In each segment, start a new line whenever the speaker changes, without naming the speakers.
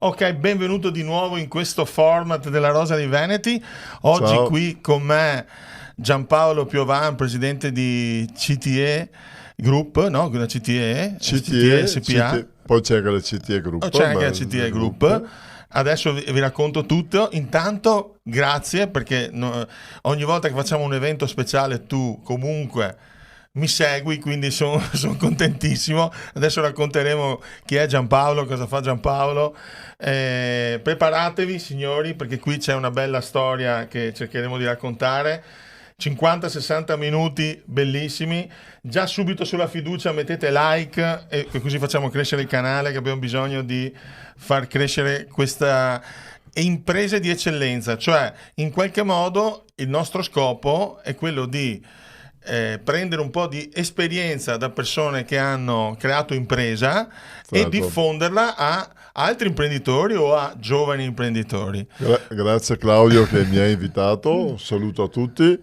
Ok, benvenuto di nuovo in questo format della Rosa dei Veneti. Oggi
Ciao,
qui con me Giampaolo Piovan, presidente di CTE Group, no? CTE
CTE,
SPA.
poi c'è anche la CTE
O
Group,
c'è anche
ma
la
il
CTE Group.
gruppo.
Adesso vi racconto tutto. Intanto, grazie perché ogni volta che facciamo un evento speciale tu comunque mi segui, quindi sono contentissimo. Adesso racconteremo chi è Giampaolo, cosa fa Giampaolo. Preparatevi, signori, perché qui c'è una bella storia che cercheremo di raccontare. 50-60 minuti bellissimi. Già subito sulla fiducia mettete like e così facciamo crescere il canale, che abbiamo bisogno di far crescere questa impresa di eccellenza. Cioè, in qualche modo il nostro scopo è quello di prendere un po' di esperienza da persone che hanno creato impresa e
Certo.
diffonderla a altri imprenditori o a giovani imprenditori.
Grazie Claudio che mi ha invitato, un saluto a tutti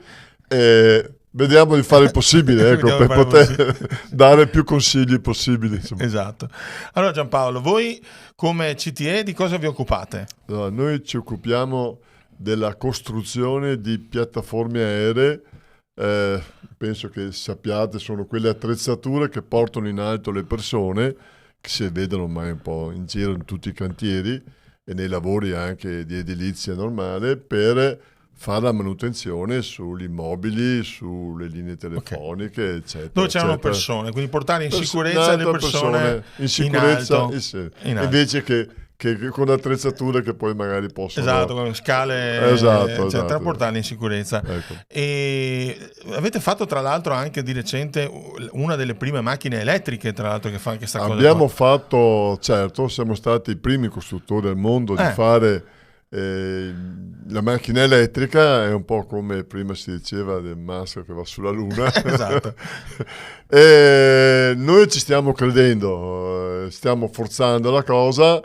e vediamo di fare il possibile, ecco,
Vediamo di
per
fare così.
poter dare più consigli possibili. Insomma.
Esatto. Allora Giampaolo, voi come CTE di cosa vi occupate?
Allora, noi ci occupiamo della costruzione di piattaforme aeree, eh, penso che sappiate, sono quelle attrezzature che portano in alto le persone, che si vedono ormai un po' in giro in tutti i cantieri e nei lavori anche di edilizia normale, per fare la manutenzione sugli immobili, sulle linee
Ok.
telefoniche, eccetera,
Dove c'erano
eccetera.
persone, quindi portare in
In
sicurezza le
alto
persone
in
in
sicurezza,
alto. In alto.
invece che con attrezzature che poi magari
Esatto,
possono...
con scale,
Esatto,
eccetera,
esatto.
portarli in sicurezza.
Ecco.
E avete fatto tra l'altro anche di recente una delle prime macchine elettriche, tra l'altro, che fa anche questa cosa qua.
Abbiamo fatto, certo, siamo stati i primi costruttori al mondo di
Eh,
fare la macchina elettrica, è un po' come prima si diceva del Musk che va sulla Luna.
esatto.
E noi ci stiamo credendo, stiamo forzando la cosa.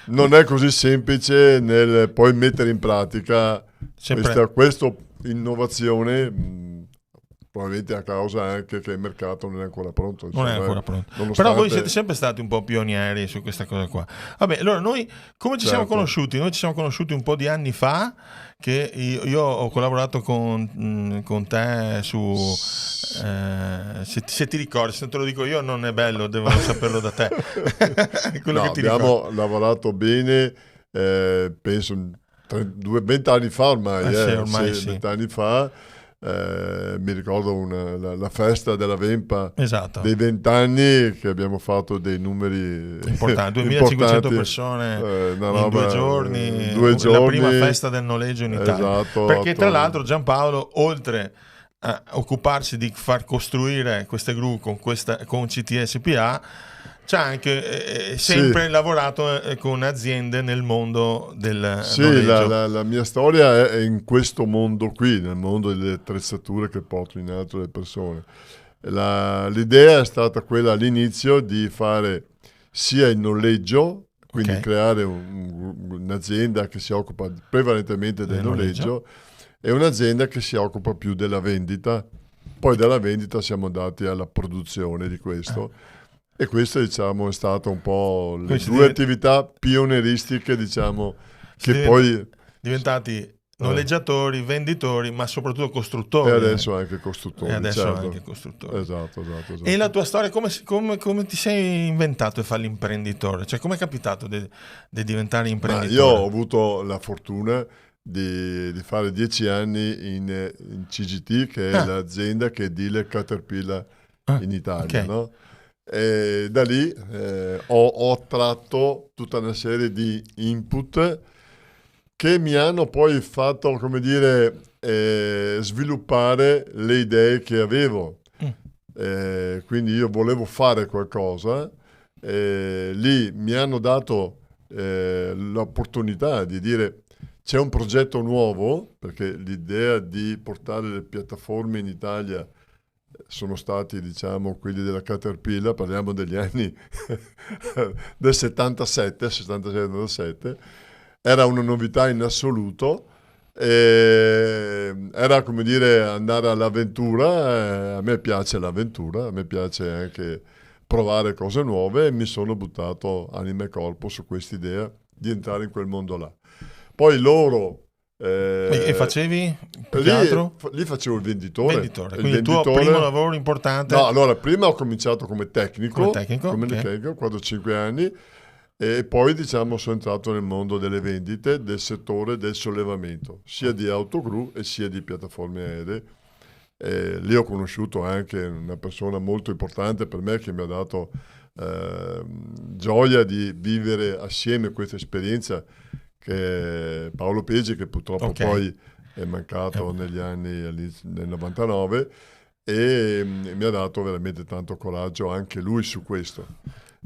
Non è così semplice nel poi mettere in pratica
Sempre.
questa innovazione, probabilmente a causa anche che il mercato non è ancora pronto,
Non è
insomma,
ancora pronto. Però voi siete
nonostante,
sempre stati un po' pionieri su questa cosa qua. Vabbè, allora noi come ci siamo
certo,
conosciuti? Noi ci siamo conosciuti un po' di anni fa, che io ho collaborato con te su... se ti ricordi, se non te lo dico io non è bello, devo saperlo da te. È quello
no,
che ti ricordi.
abbiamo lavorato bene, penso 20 anni fa ormai,
Sì,
sì,
ormai sì.
20 anni fa, mi ricordo la festa della Vempa
Esatto.
dei 20 anni che abbiamo fatto dei numeri
Importante, 2500
importanti,
persone
una
in due
roba,
giorni,
due
la prima
giorni,
festa del noleggio in Italia.
esatto,
Perché tra l'altro Giampaolo, oltre a occuparsi di far costruire queste gru con CTSPA, c'ha anche
sì.
sempre lavorato con aziende nel mondo del
Sì,
noleggio.
la mia storia è in questo mondo qui, nel mondo delle attrezzature che portano in alto le persone. L'idea è stata quella all'inizio di fare sia il noleggio, quindi
Ok?
creare un'azienda che si occupa prevalentemente del
Del noleggio.
noleggio e un'azienda che si occupa più della vendita. Poi dalla vendita siamo andati alla produzione di questo. E queste, diciamo, è stata un po' le
Quindi
due attività pionieristiche, diciamo, che
siete
poi...
diventati
eh,
noleggiatori, venditori, ma soprattutto
e
costruttori.
adesso anche
E
costruttori,
adesso anche
certo.
costruttori.
Esatto, esatto,
E la
esatto.
tua storia, come ti sei inventato di fare l'imprenditore? Cioè, come è capitato di diventare
Ma io ho
imprenditore?
avuto la fortuna di fare 10 anni in CGT, che è
Ah,
l'azienda che è dealer Caterpillar
ah,
in
ok.
Italia, no? E da lì ho tratto tutta una serie di input che mi hanno poi fatto, come dire, sviluppare le idee che avevo.
Mm,
Quindi io volevo fare qualcosa, lì mi hanno dato l'opportunità di dire c'è un progetto nuovo, perché l'idea di portare le piattaforme in Italia sono stati, diciamo, quelli della Caterpillar, parliamo degli anni del 77, 76-77, era una novità in assoluto, era come dire andare all'avventura, a me piace l'avventura, a me piace anche provare cose nuove e mi sono buttato anima e corpo su quest'idea di entrare in quel mondo là. Poi loro...
E facevi più che
lì,
altro?
lì facevo il venditore.
Quindi il tuo primo lavoro importante?
No, allora prima ho cominciato come tecnico,
okay.
tecnico, 4-5 anni, e poi diciamo sono entrato nel mondo delle vendite del settore del sollevamento, sia di autogru e sia di piattaforme aeree. Lì ho conosciuto anche una persona molto importante per me che mi ha dato gioia di vivere assieme questa esperienza, che è Paolo Peggi, che purtroppo poi è mancato negli anni nel 99, e mi ha dato veramente tanto coraggio anche lui su questo.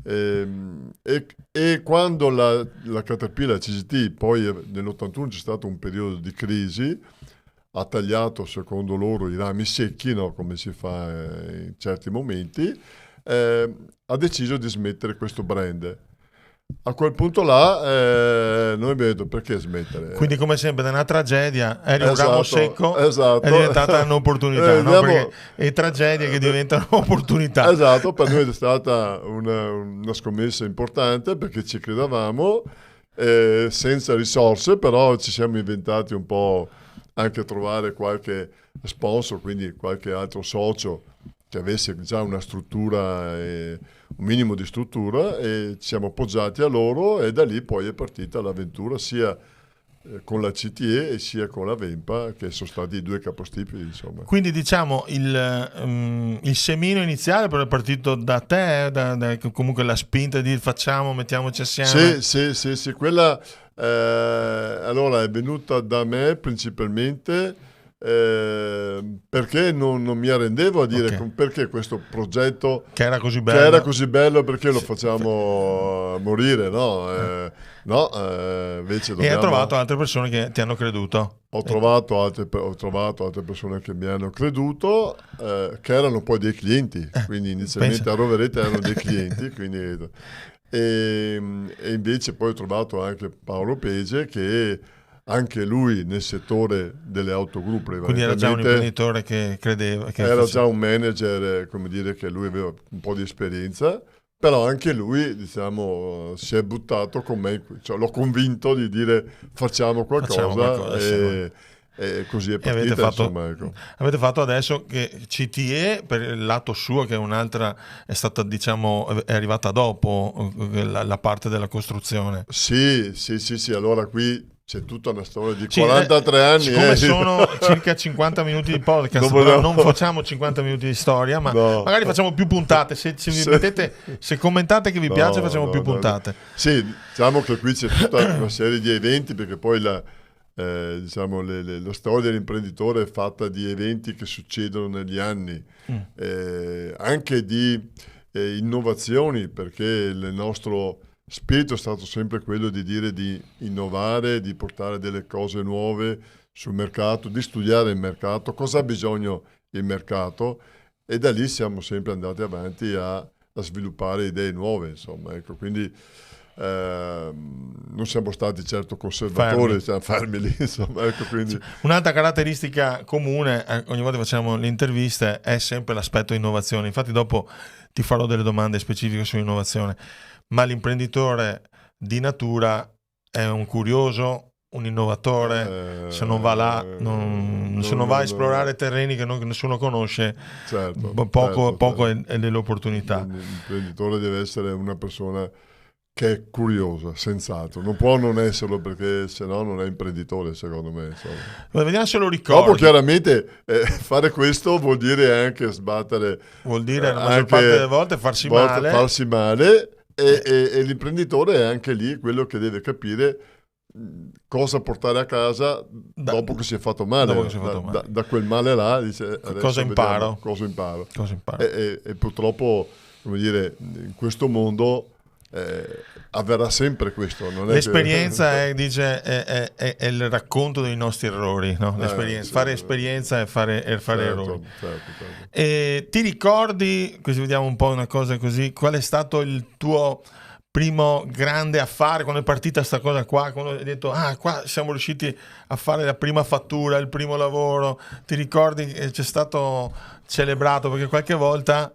E quando la Caterpillar CGT, poi nell'81 c'è stato un periodo di crisi, ha tagliato secondo loro i rami secchi, no? Come si fa in certi momenti, ha deciso di smettere questo brand. A quel punto là noi abbiamo detto: perché smettere?
Quindi, come sempre, da una tragedia un ramo secco,
esatto,
è diventata un'opportunità, no? Perché è tragedie che diventano opportunità.
Esatto, per noi è stata una scommessa importante, perché ci credevamo, senza risorse, però ci siamo inventati un po' anche a trovare qualche sponsor, quindi qualche altro socio che avesse già una struttura, un minimo di struttura, e ci siamo appoggiati a loro, e da lì poi è partita l'avventura sia con la CTE e sia con la Vempa, che sono stati i due capostipiti, insomma.
Quindi diciamo il semino iniziale però è partito da te, comunque la spinta di mettiamoci assieme.
Sì, quella allora è venuta da me principalmente, perché non mi arrendevo a dire perché questo progetto
che era così bello,
perché lo facciamo morire, no? Invece
e hai trovato altre persone che ti hanno creduto.
Ho trovato altre persone che mi hanno creduto, che erano poi dei clienti, quindi inizialmente a Roverete erano dei clienti, quindi, e invece poi ho trovato anche Paolo Pege, che anche lui nel settore delle autogru,
quindi era già un imprenditore che credeva,
era già un manager, come dire, che lui aveva un po' di esperienza, però anche lui, diciamo, si è buttato con me, cioè, l'ho convinto di dire facciamo qualcosa, e così è partita.
Avete fatto adesso che CTE, per il lato suo, che è un'altra, è stata, diciamo, è arrivata dopo la parte della costruzione.
Sì, allora qui c'è tutta una storia di 43 anni.
Siccome sono circa 50 minuti di podcast, però non facciamo 50 minuti di storia, ma magari facciamo più puntate. Se commentate che vi piace, facciamo più puntate.
Sì, diciamo che qui c'è tutta una serie di eventi, perché poi la storia dell'imprenditore è fatta di eventi che succedono negli anni, anche di innovazioni, perché il nostro spirito è stato sempre quello di dire di innovare, di portare delle cose nuove sul mercato, di studiare il mercato, cosa ha bisogno il mercato, e da lì siamo sempre andati avanti a sviluppare idee nuove, insomma, ecco, quindi non siamo stati certo conservatori, fermi lì, insomma, ecco, quindi.
Un'altra caratteristica comune, ogni volta che facciamo le interviste, è sempre l'aspetto innovazione. Infatti dopo ti farò delle domande specifiche sull'innovazione, ma l'imprenditore di natura è un curioso, un innovatore, se non va là, se non va a esplorare terreni che nessuno conosce, poco è dell'opportunità.
L'imprenditore deve essere una persona che è curiosa, senz'altro, non può non esserlo, perché se no non è imprenditore, secondo me.
Vediamo se lo ricordi.
Dopo chiaramente fare questo vuol dire anche sbattere,
vuol dire la maggior parte delle volte farsi
male, e l'imprenditore è anche lì quello che deve capire cosa portare a casa dopo che si è fatto male, da quel male là, dice,
cosa imparo.
E purtroppo, come dire, in questo mondo avverrà sempre questo, non è
l'esperienza è il racconto dei nostri errori, no? Fare esperienza e fare errori.
Certo.
E ti ricordi, così vediamo un po' una cosa così, qual è stato il tuo primo grande affare, quando è partita sta cosa qua, quando hai detto qua siamo riusciti a fare la prima fattura, il primo lavoro? Ti ricordi che c'è stato celebrato? Perché qualche volta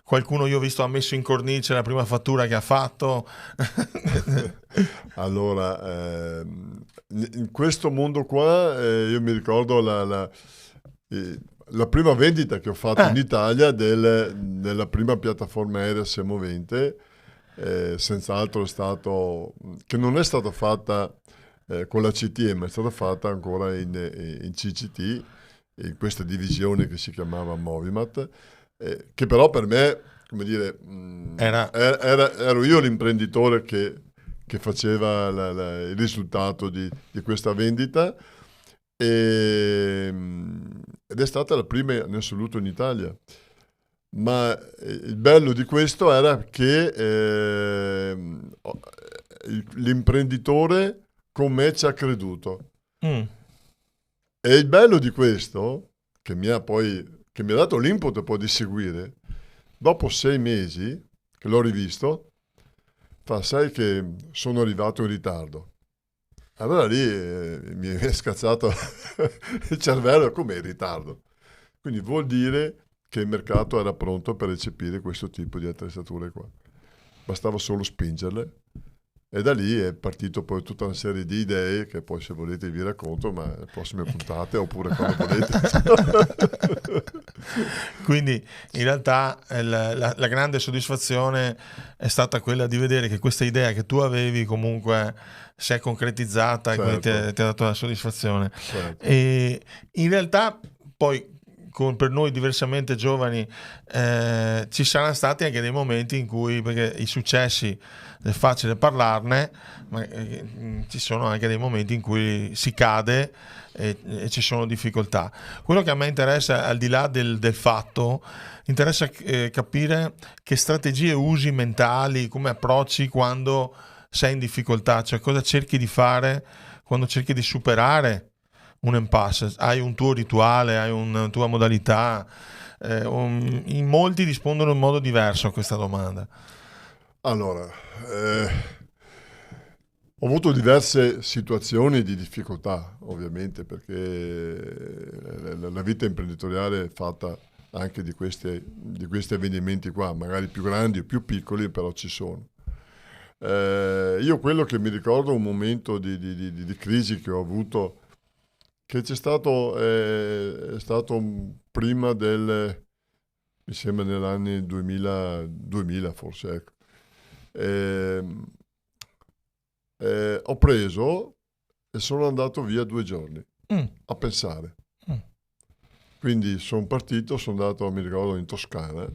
qualcuno, io ho visto, ha messo in cornice la prima fattura che ha fatto.
Allora, in questo mondo qua, io mi ricordo la prima vendita che ho fatto in Italia della prima piattaforma aerea semovente, senz'altro è stato, che non è stata fatta con la CTE, ma è stata fatta ancora in CCT, in questa divisione che si chiamava Movimat, che però per me, come dire, ero io l'imprenditore che faceva il risultato di questa vendita, ed è stata la prima in assoluto in Italia. Ma il bello di questo era che l'imprenditore con me ci ha creduto. E il bello di questo, che mi ha dato l'input poi di seguire, dopo 6 mesi che l'ho rivisto, sai che sono arrivato in ritardo. Allora lì mi è scazzato il cervello, come in ritardo. Quindi vuol dire che il mercato era pronto per recepire questo tipo di attrezzature qua. Bastava solo spingerle. E da lì è partito poi tutta una serie di idee che poi, se volete, vi racconto, ma le prossime puntate, oppure quando volete.
Quindi in realtà la grande soddisfazione è stata quella di vedere che questa idea che tu avevi comunque si è concretizzata,
certo.
E quindi ti ha dato la soddisfazione.
Certo.
E in realtà poi, per noi diversamente giovani, ci saranno stati anche dei momenti in cui, perché i successi è facile parlarne, ma ci sono anche dei momenti in cui si cade e ci sono difficoltà. Quello che a me interessa, al di là del fatto, interessa capire che strategie usi mentali, come approcci quando sei in difficoltà, cioè cosa cerchi di fare quando cerchi di superare un impasse. Hai un tuo rituale, hai una tua modalità? In molti rispondono in modo diverso a questa domanda.
Allora, ho avuto diverse situazioni di difficoltà, ovviamente, perché la vita imprenditoriale è fatta anche di questi avvenimenti qua, magari più grandi o più piccoli, però ci sono. Io quello che mi ricordo, un momento di crisi che ho avuto, che c'è stato, è stato prima mi sembra negli anni 2000 forse, ecco. Ho preso e sono andato via 2 giorni a pensare. Quindi sono partito, sono andato, mi ricordo, in Toscana,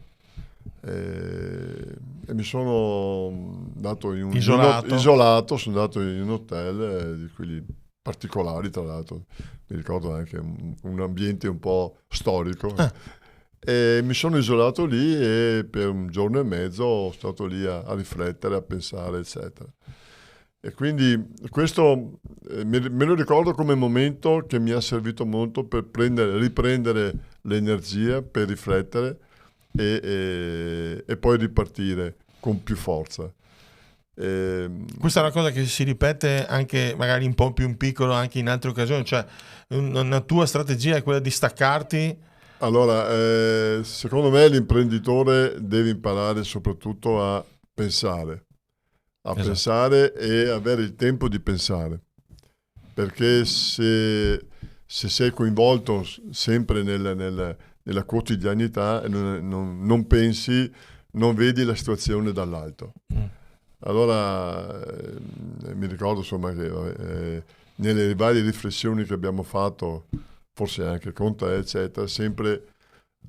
e mi sono dato in isolato, sono andato in un hotel di quelli particolari, tra l'altro, mi ricordo anche un ambiente un po' storico. E mi sono isolato lì e per 1 giorno e mezzo sono stato lì a riflettere, a pensare, eccetera. E quindi questo me lo ricordo come momento che mi ha servito molto per riprendere l'energia, per riflettere e poi ripartire con più forza.
Questa è una cosa che si ripete anche magari un po' più in piccolo, anche in altre occasioni, cioè una tua strategia è quella di staccarti.
Allora, secondo me l'imprenditore deve imparare soprattutto a pensare.
Esatto.
Pensare e avere il tempo di pensare, perché se sei coinvolto sempre nella quotidianità e non pensi, non vedi la situazione dall'alto. Allora mi ricordo, insomma, che nelle varie riflessioni che abbiamo fatto, forse anche con te, eccetera, sempre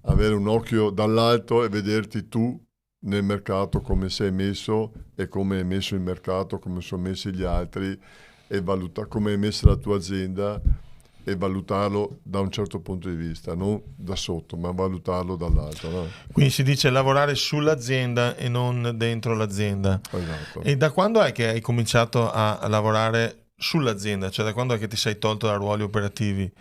avere un occhio dall'alto e vederti tu nel mercato come sei messo e come è messo il mercato, come sono messi gli altri, e valutare come è messa la tua azienda e valutarlo da un certo punto di vista, non da sotto, ma valutarlo dall'alto. No?
Quindi si dice lavorare sull'azienda e non dentro l'azienda.
Esatto.
E da quando è che hai cominciato a lavorare sull'azienda? Cioè da quando è che ti sei tolto da ruoli operativi?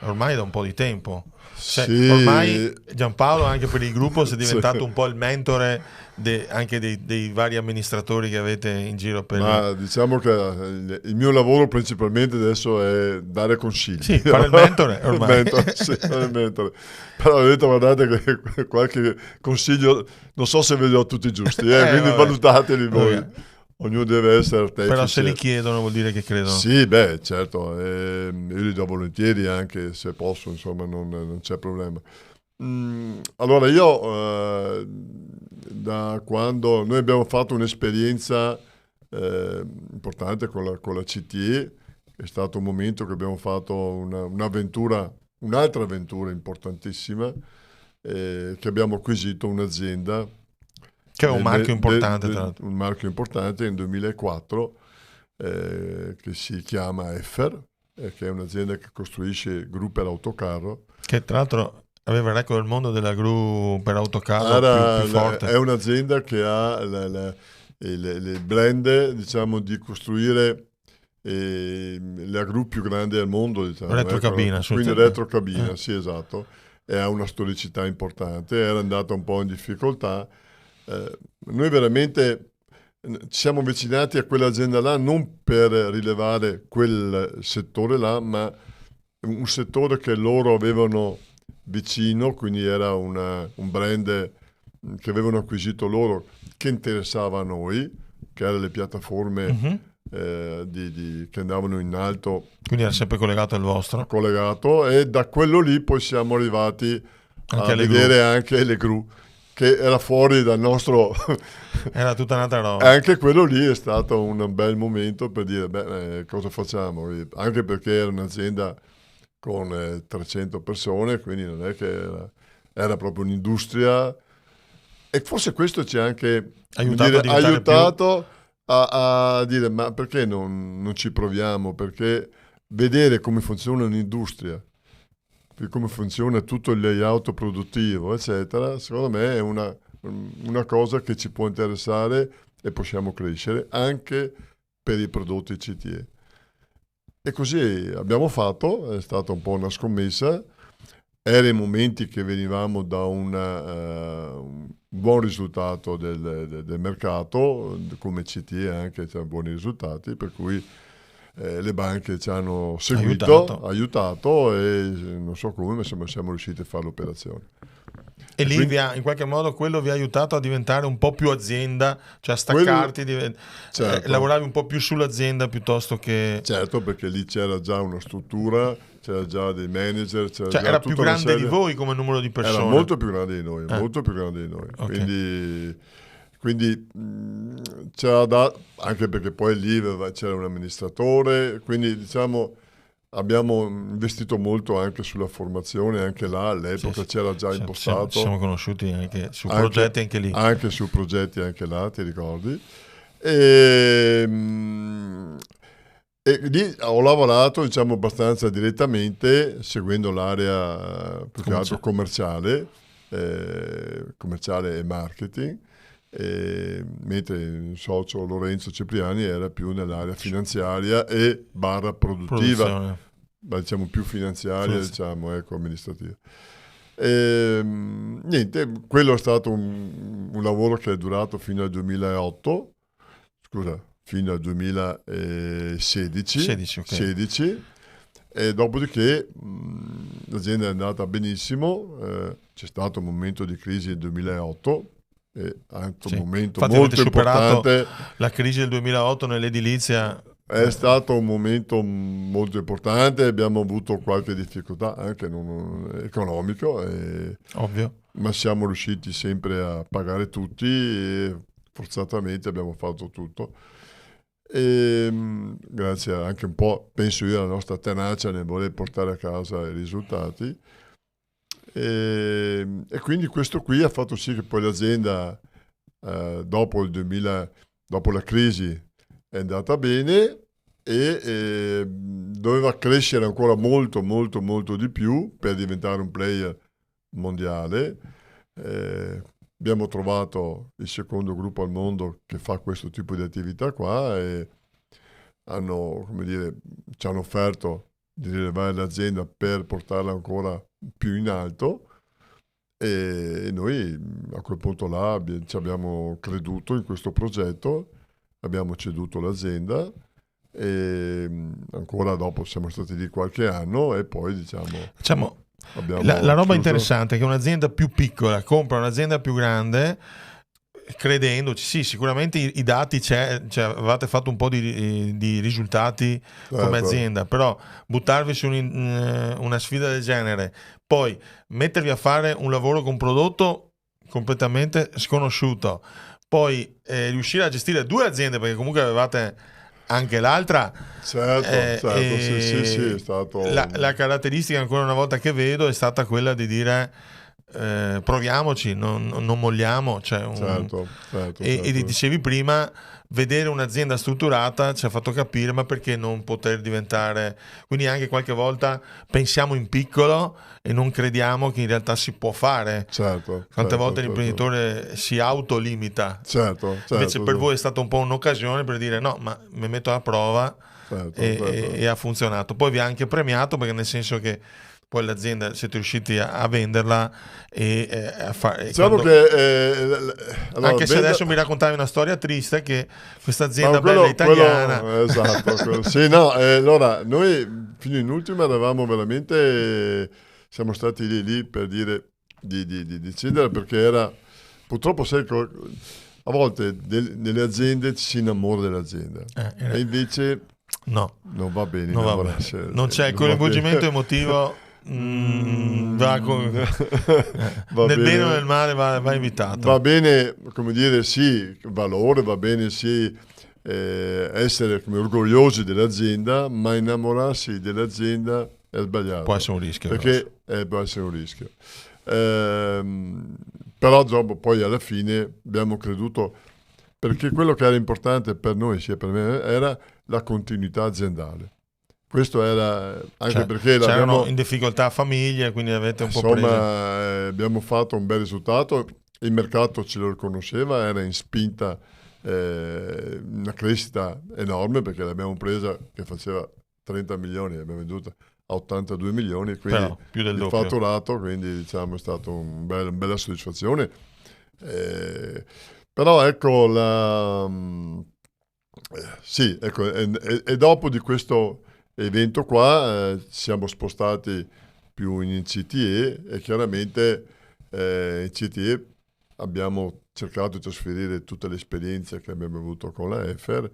ormai da un po' di tempo. Cioè,
Sì,
ormai Giampaolo anche per il gruppo si è
sì.
diventato un po' il mentore anche dei vari amministratori che avete in giro per
Ma diciamo che il mio lavoro principalmente adesso è dare consigli.
Sì, fare il mentore
Il
ormai.
mentore, sì, fare il mentore. Però ho detto, guardate che qualche consiglio, non so se ve li ho tutti giusti, quindi
Vabbè.
valutateli voi.
Vabbè.
Ognuno deve essere
Però se li
artefice.
chiedono vuol dire che credono.
Sì, beh, certo, io li do volentieri anche se posso, insomma, non c'è problema. Allora, io da quando noi abbiamo fatto un'esperienza importante con la CTE, è stato un momento che abbiamo fatto un'avventura, un'altra avventura importantissima, che abbiamo acquisito un'azienda
Che è un marchio importante, tra l'altro.
un marchio importante nel 2004 che si chiama Effer, che è un'azienda che costruisce gru per autocarro.
Che tra l'altro aveva il record del mondo della gru per autocarro più forte.
È un'azienda che ha il brand, diciamo, di costruire la gru più grande al mondo, diciamo,
Retrocabina,
quindi retrocabina, sì, esatto, e ha una storicità importante, era andata un po' in difficoltà. Noi veramente ci siamo avvicinati a quell'azienda là non per rilevare quel settore là, ma un settore che loro avevano vicino, quindi era un brand che avevano acquisito loro, che interessava a noi, che erano le piattaforme che andavano in alto.
Quindi era sempre collegato al vostro.
Collegato, e da quello lì poi siamo arrivati
Anche
a
alle
vedere anche le gru, che era fuori dal nostro...
Era tutta un'altra roba.
Anche quello lì è stato un bel momento per dire, cosa facciamo? Anche perché era un'azienda con 300 persone, quindi non è che era proprio un'industria, e forse questo ci ha anche aiutato a dire, ma perché non ci proviamo? Perché vedere come funziona un'industria, come funziona tutto il layout produttivo, eccetera, secondo me è una cosa che ci può interessare e possiamo crescere anche per i prodotti CTE. E così abbiamo fatto, è stata un po' una scommessa. Era in momenti che venivamo da un buon risultato del mercato, come CTE anche c'erano buoni risultati, per cui le banche ci hanno seguito, aiutato, e non so come, ma siamo riusciti a fare l'operazione.
E lì in qualche modo quello vi ha aiutato a diventare un po' più azienda, cioè a staccarti,
certo.
lavoravi un po' più sull'azienda piuttosto che...
Certo, perché lì c'era già una struttura, c'era già dei manager, c'era già
era
tutta
più grande di voi come numero di persone?
Era molto più grande di noi, molto più grande di noi.
Okay.
Quindi c'era anche perché poi lì c'era un amministratore, quindi diciamo abbiamo investito molto anche sulla formazione, anche là all'epoca c'era già impostato.
Ci siamo conosciuti anche su progetti anche lì.
Anche su progetti anche là, ti ricordi? E lì ho lavorato, diciamo, abbastanza direttamente, seguendo l'area più che altro commerciale e marketing, mentre il socio Lorenzo Cipriani era più nell'area finanziaria e barra produttiva, ma diciamo più finanziaria, diciamo, amministrativa. Niente, quello è stato un lavoro che è durato fino al 2008, fino al 2016, 16, e dopodiché l'azienda è andata benissimo, c'è stato un momento di crisi nel 2008, e anche un momento molto importante.
La crisi del 2008 nell'edilizia
è stato un momento molto importante, abbiamo avuto qualche difficoltà anche economico,
ovvio,
ma siamo riusciti sempre a pagare tutti e forzatamente abbiamo fatto tutto. E, grazie anche un po', penso io, alla nostra tenacia nel voler portare a casa i risultati, e quindi questo qui ha fatto sì che poi l'azienda dopo la crisi è andata bene e doveva crescere ancora molto molto molto di più per diventare un player mondiale. Abbiamo trovato il secondo gruppo al mondo che fa questo tipo di attività qua, e ci hanno offerto di rilevare l'azienda per portarla ancora più in alto, e noi a quel punto là ci abbiamo creduto in questo progetto, abbiamo ceduto l'azienda e ancora dopo siamo stati lì qualche anno e poi
Diciamo,
abbiamo
la roba
chiuso.
interessante è che un'azienda più piccola compra un'azienda più grande credendoci. Sì, sicuramente i dati c'è, cioè, avevate fatto un po' di risultati come
Certo.
azienda, però buttarvi su una sfida del genere, poi mettervi a fare un lavoro con un prodotto completamente sconosciuto, poi riuscire a gestire due aziende, perché comunque avevate anche l'altra.
Certo, sì, è stato
La caratteristica, ancora una volta, che vedo è stata quella di dire proviamoci, non molliamo.
certo.
E dicevi prima, vedere un'azienda strutturata ci ha fatto capire ma perché non poter diventare, quindi anche qualche volta pensiamo in piccolo e non crediamo che in realtà si può fare. Quante volte l'imprenditore si autolimita.
Certo.
Invece per voi è stata un po' un'occasione per dire no, ma mi metto alla prova. E ha funzionato. Poi vi ha anche premiato, perché nel senso che poi l'azienda siete riusciti a venderla e a fare.
Diciamo allora,
anche se adesso mi raccontavi una storia triste, che questa azienda bella italiana.
Esatto. Sì, no, allora noi fino in ultima eravamo veramente, siamo stati lì per dire di cedere, perché era purtroppo a volte nelle aziende ci si innamora dell'azienda e invece
no,
non va bene,
non c'è il coinvolgimento emotivo. Nel bene o nel male va evitato.
Va bene, come dire, sì, valore, va bene, sì, essere come orgogliosi dell'azienda, ma innamorarsi dell'azienda è sbagliato.
Può essere un rischio.
Perché può essere un rischio. Però dopo, poi alla fine abbiamo creduto, perché quello che era importante per noi, sia per me, era la continuità aziendale. Questo era anche perché
c'erano in difficoltà famiglie, quindi avete un po' preso.
Insomma, abbiamo fatto un bel risultato, il mercato ce lo riconosceva, era in spinta, una crescita enorme, perché l'abbiamo presa che faceva 30 milioni, l'abbiamo venduta a 82 milioni, quindi
però, più del
il
doppio.
fatturato, quindi diciamo è stata una bella soddisfazione. Però ecco, sì, ecco, e dopo di questo evento qua siamo spostati più in CTE, e chiaramente in CTE abbiamo cercato di trasferire tutta l'esperienza che abbiamo avuto con la EFER,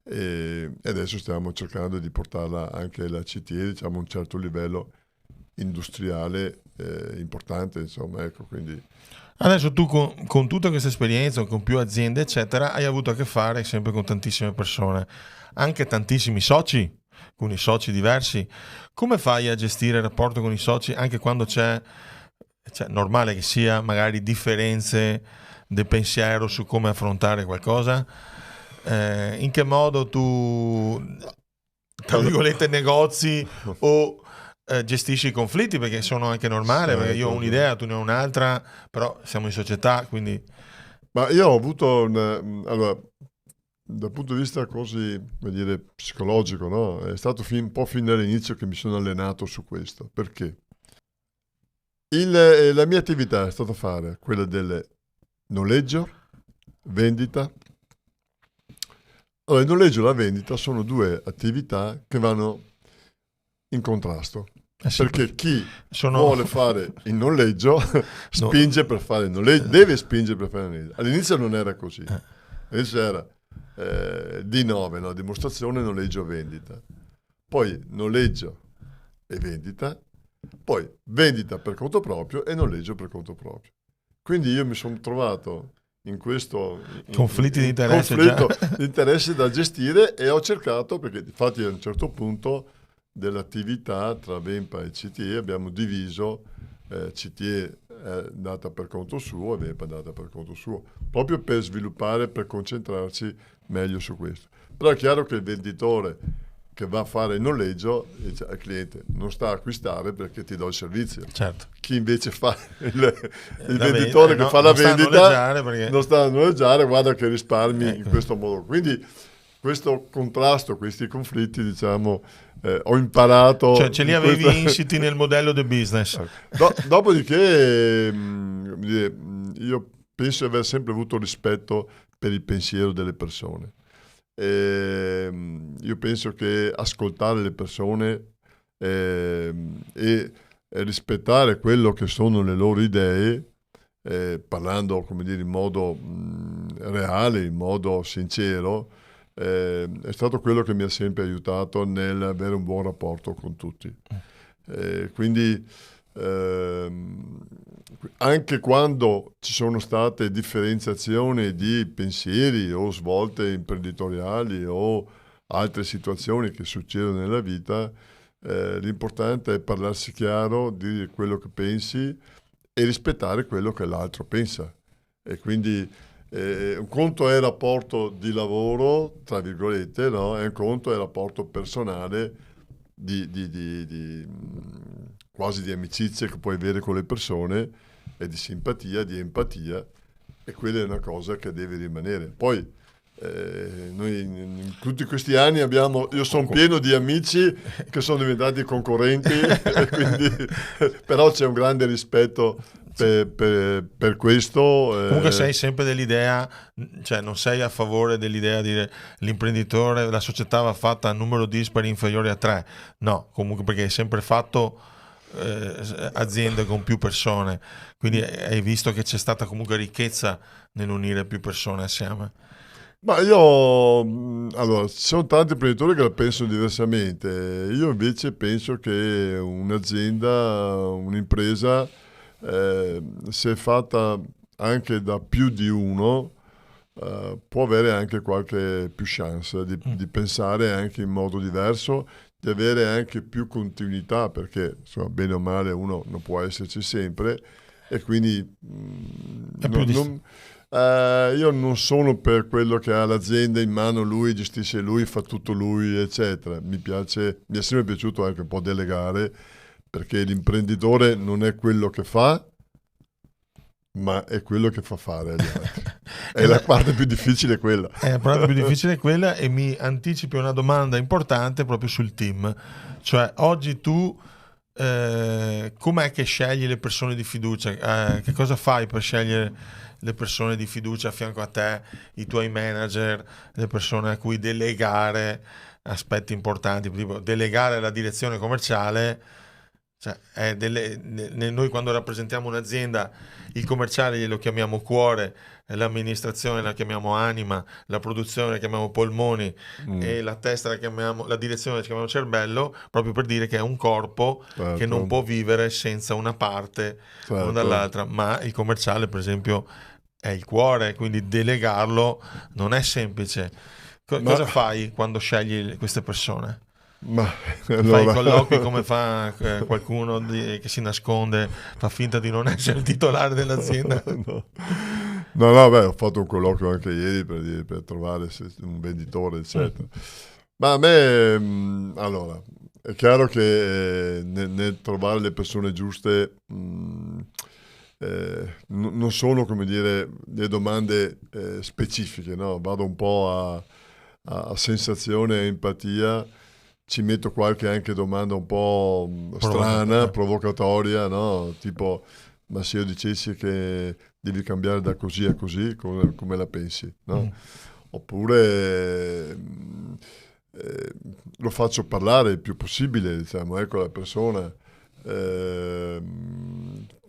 e adesso stiamo cercando di portarla anche la CTE, diciamo, a un certo livello industriale importante, insomma, ecco, quindi.
Adesso tu con tutta questa esperienza, con più aziende eccetera, hai avuto a che fare sempre con tantissime persone, anche tantissimi soci, con i soci diversi. Come fai a gestire il rapporto con i soci anche quando c'è normale che sia magari differenze del pensiero su come affrontare qualcosa? In che modo tu, tra virgolette, negozi o gestisci i conflitti? Perché sono anche normali, perché io ho un'idea, tu ne hai un'altra, però siamo in società, quindi.
Ma io ho avuto allora, dal punto di vista così, come dire, psicologico, no? È stato un po' fin dall'inizio che mi sono allenato su questo. Perché? La mia attività è stata fare quella del noleggio, vendita. Allora, il noleggio e la vendita sono due attività che vanno in contrasto.
Sì,
perché chi vuole fare il noleggio spinge per fare il noleggio, deve spingere per fare il noleggio. All'inizio non era così. All'inizio era D9, no? Dimostrazione, noleggio, vendita. Poi noleggio e vendita, poi vendita per conto proprio e noleggio per conto proprio. Quindi io mi sono trovato in questo
conflitti di interesse,
di interesse da gestire, e ho cercato, perché infatti a un certo punto dell'attività tra Vempa e CTE abbiamo diviso, CTE è andata per conto suo e Vempa è andata per conto suo, proprio per sviluppare, per concentrarci meglio su questo. Però è chiaro che il venditore che va a fare il noleggio dice al cliente: non sta a acquistare perché ti do il servizio.
Certo.
Chi invece fa il venditore che fa la vendita non sta a noleggiare, guarda che risparmi in questo modo. Quindi questo contrasto, questi conflitti, diciamo, ho imparato.
Cioè, ce li avevi insiti nel modello del business.
Dopodiché, io penso di aver sempre avuto rispetto per il pensiero delle persone. Io penso che ascoltare le persone e rispettare quello che sono le loro idee, parlando, come dire, in modo reale, in modo sincero, è stato quello che mi ha sempre aiutato nell'avere un buon rapporto con tutti. Quindi anche quando ci sono state differenziazioni di pensieri o svolte imprenditoriali o altre situazioni che succedono nella vita, l'importante è parlarsi chiaro, dire quello che pensi e rispettare quello che l'altro pensa. E quindi un conto è il rapporto di lavoro, tra virgolette, no? E un conto è il rapporto personale quasi di amicizia che puoi avere con le persone, e di simpatia, di empatia, e quella è una cosa che deve rimanere. Poi noi in tutti questi anni io sono pieno di amici che sono diventati concorrenti e quindi, però c'è un grande rispetto per questo.
Comunque sei sempre dell'idea, cioè non sei a favore dell'idea di dire l'imprenditore, la società va fatta a numero dispari inferiore a 3. No, comunque, perché hai sempre fatto aziende con più persone, quindi hai visto che c'è stata comunque ricchezza nell'unire più persone assieme.
Ma allora, ci sono tanti imprenditori che la pensano diversamente. Io invece penso che un'azienda, un'impresa, se è fatta anche da più di uno, può avere anche qualche più chance di pensare anche in modo diverso, di avere anche più continuità, perché insomma, bene o male uno non può esserci sempre, e quindi io non sono per quello che ha l'azienda in mano lui, gestisce lui, fa tutto lui, eccetera. Mi è sempre piaciuto anche un po' delegare, perché l'imprenditore non è quello che fa, ma è quello che fa fare agli altri. E la parte più difficile è quella.
La parte più difficile è quella, e mi anticipi una domanda importante proprio sul team. Cioè, oggi tu com'è che scegli le persone di fiducia? Che cosa fai per scegliere le persone di fiducia a fianco a te, i tuoi manager, le persone a cui delegare aspetti importanti, tipo delegare la direzione commerciale? Cioè, noi quando rappresentiamo un'azienda, il commerciale glielo chiamiamo cuore, l'amministrazione la chiamiamo anima, la produzione la chiamiamo polmoni, e la testa la direzione la chiamiamo cervello, proprio per dire che è un corpo che non può vivere senza una parte una dall'altra. Ma il commerciale, per esempio, è il cuore, quindi delegarlo non è semplice. Cosa fai quando scegli queste persone? Fai i colloqui come fa qualcuno che si nasconde, fa finta di non essere il titolare dell'azienda?
No, ho fatto un colloquio anche ieri per trovare un venditore, eccetera. Ma a me, allora, è chiaro che nel trovare le persone giuste non sono, come dire, le domande specifiche, no? Vado un po' a sensazione e empatia. Ci metto qualche anche domanda un po' strana, provocatoria, no? Tipo, ma se io dicessi che devi cambiare da così a così, come la pensi, no? Oppure lo faccio parlare il più possibile, diciamo, ecco la persona.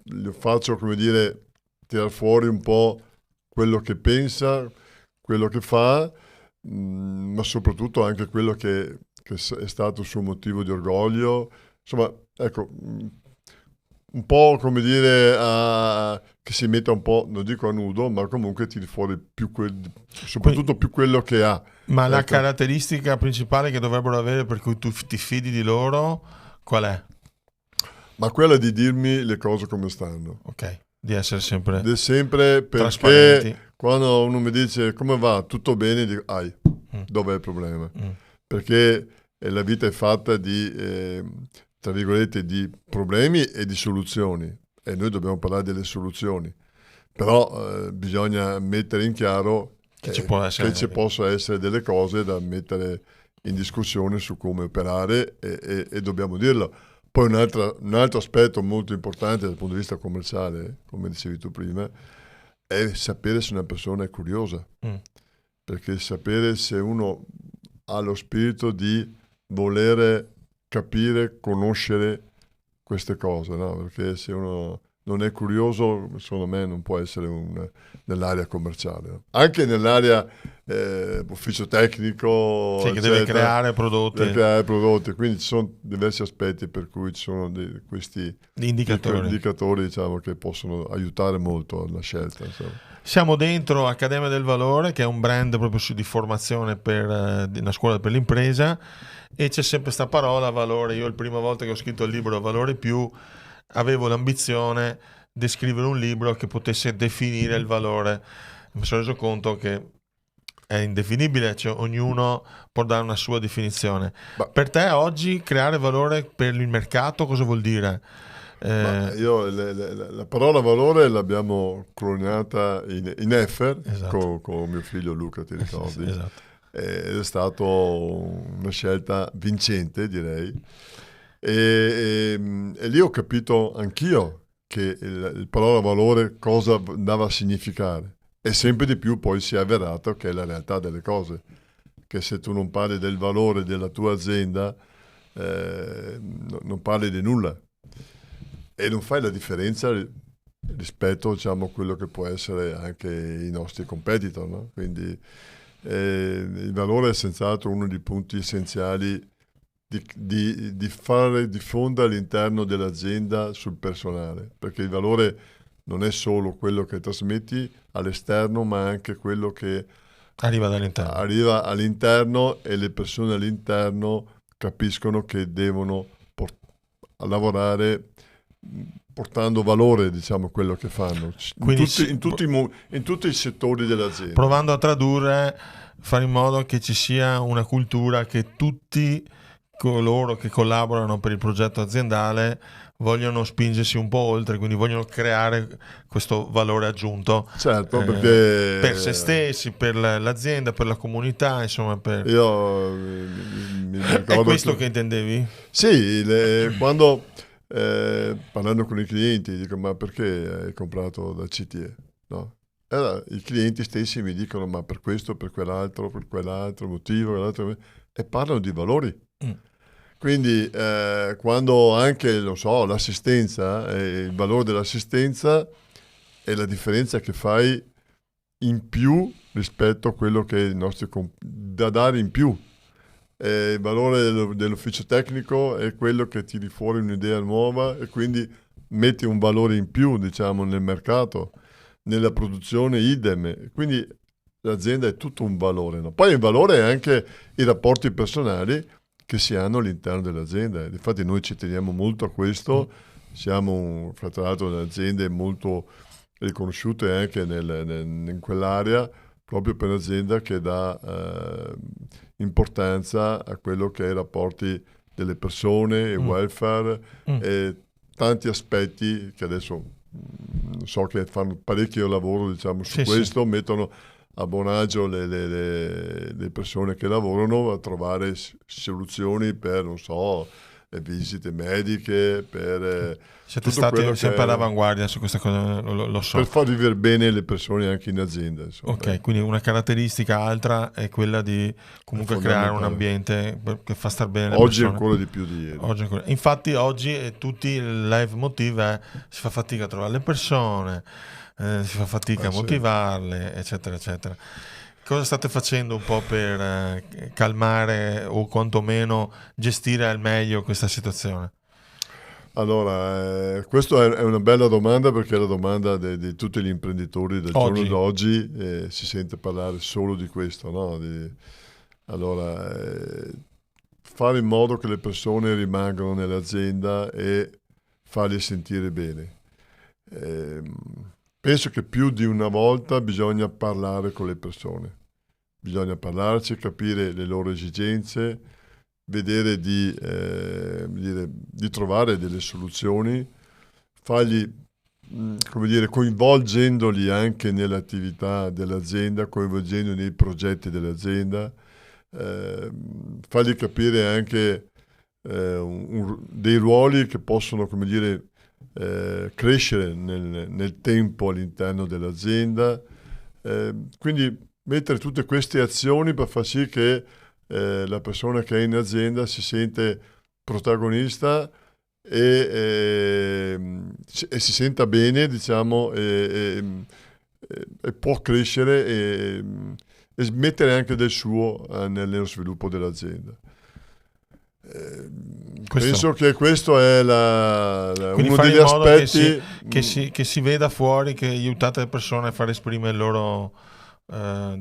Lo faccio, come dire, tirar fuori un po' quello che pensa, quello che fa, ma soprattutto anche quello che è stato il suo motivo di orgoglio. Insomma, ecco, un po', come dire, che si metta un po', non dico a nudo, ma comunque tiri fuori soprattutto più quello che ha.
Ma la caratteristica principale che dovrebbero avere per cui tu ti fidi di loro, qual è?
Ma quella di dirmi le cose come stanno.
Ok, di essere sempre
perché quando uno mi dice come va, tutto bene, dico, dov'è il problema? Perché la vita è fatta di, tra virgolette, di problemi e di soluzioni, e noi dobbiamo parlare delle soluzioni, però bisogna mettere in chiaro
che ci può essere.
Che ci possa essere delle cose da mettere in discussione su come operare e dobbiamo dirlo. Poi un altro aspetto molto importante dal punto di vista commerciale, come dicevi tu prima, è sapere se una persona è curiosa. Perché sapere se uno ha lo spirito di volere capire, conoscere queste cose, no? Perché se uno non è curioso, secondo me non può essere nell'area commerciale, no? Anche nell'area ufficio tecnico,
sì, che deve creare prodotti.
Quindi ci sono diversi aspetti per cui ci sono questi indicatori, diciamo, che possono aiutare molto alla scelta, insomma.
Siamo dentro Accademia del Valore, che è un brand proprio di formazione per una scuola per l'impresa, e c'è sempre questa parola valore. Io la prima volta che ho scritto il libro Valore Più avevo l'ambizione di scrivere un libro che potesse definire il valore. Mi sono reso conto che è indefinibile, cioè ognuno può dare una sua definizione. Per te oggi creare valore per il mercato cosa vuol dire?
Io la parola valore l'abbiamo coniata in Effer, esatto, con mio figlio Luca, ti ricordi?
Esatto.
Ed è stata una scelta vincente, direi. E lì ho capito anch'io che il parola valore cosa andava a significare. E sempre di più poi si è avverato che è la realtà delle cose. Che se tu non parli del valore della tua azienda, non parli di nulla. E non fai la differenza rispetto, diciamo, a quello che può essere anche i nostri competitor, no? Quindi il valore è senz'altro uno dei punti essenziali di fare diffondere all'interno dell'azienda sul personale, perché il valore non è solo quello che trasmetti all'esterno, ma anche quello che
arriva
all'interno e le persone all'interno capiscono che devono lavorare portando valore, diciamo, quello che fanno. Quindi in tutti i settori dell'azienda.
Provando a tradurre, fare in modo che ci sia una cultura che tutti coloro che collaborano per il progetto aziendale vogliono spingersi un po' oltre, quindi vogliono creare questo valore aggiunto.
Certo, perché
per se stessi, per l'azienda, per la comunità, insomma.
Io mi ricordo
è questo che intendevi?
Sì, quando parlando con i clienti dico: ma perché hai comprato da CTE? No? I clienti stessi mi dicono: ma per questo, per quell'altro motivo, e parlano di valori. Quindi quando anche, lo so, l'assistenza, il valore dell'assistenza è la differenza che fai in più rispetto a quello che i nostri da dare in più. Il valore dell'ufficio tecnico è quello che tiri fuori un'idea nuova e quindi metti un valore in più, diciamo, nel mercato, nella produzione idem. Quindi l'azienda è tutto un valore, no? Poi il valore è anche i rapporti personali che si hanno all'interno dell'azienda. Infatti noi ci teniamo molto a questo. Siamo, fra l'altro, delle aziende molto riconosciute anche in quell'area, proprio per un'azienda che dà importanza a quello che è i rapporti delle persone, il welfare e tanti aspetti che adesso so che fanno parecchio lavoro, diciamo, su questo, sì. Mettono a buon agio le persone che lavorano a trovare soluzioni per, non so, visite mediche, per
siete stati sempre all'avanguardia su questa cosa, lo so.
Per far vivere bene le persone anche in azienda, insomma.
Ok, quindi una caratteristica altra è quella di comunque creare un ambiente che fa star bene le
oggi
persone.
Ancora di più di ieri.
Infatti oggi tutti il live motiv è si fa fatica a trovare le persone, si fa fatica a motivarle, eccetera eccetera. Cosa state facendo un po' per calmare o quantomeno gestire al meglio questa situazione?
Allora, questa è una bella domanda, perché è la domanda di tutti gli imprenditori del giorno d'oggi, si sente parlare solo di questo, no? Fare in modo che le persone rimangano nell'azienda e farli sentire bene. Penso che più di una volta bisogna parlare con le persone, bisogna parlarci, capire le loro esigenze, vedere di trovare delle soluzioni, fargli come dire, coinvolgendoli anche nell'attività dell'azienda, coinvolgendoli nei progetti dell'azienda, fargli capire anche dei ruoli che possono, come dire, crescere nel tempo all'interno dell'azienda. Quindi mettere tutte queste azioni per far sì che la persona che è in azienda si sente protagonista e si senta bene, diciamo, e può crescere e mettere anche del suo nello sviluppo dell'azienda. Penso che questo è uno degli aspetti
che si veda fuori, che aiutate le persone a far esprimere il loro, a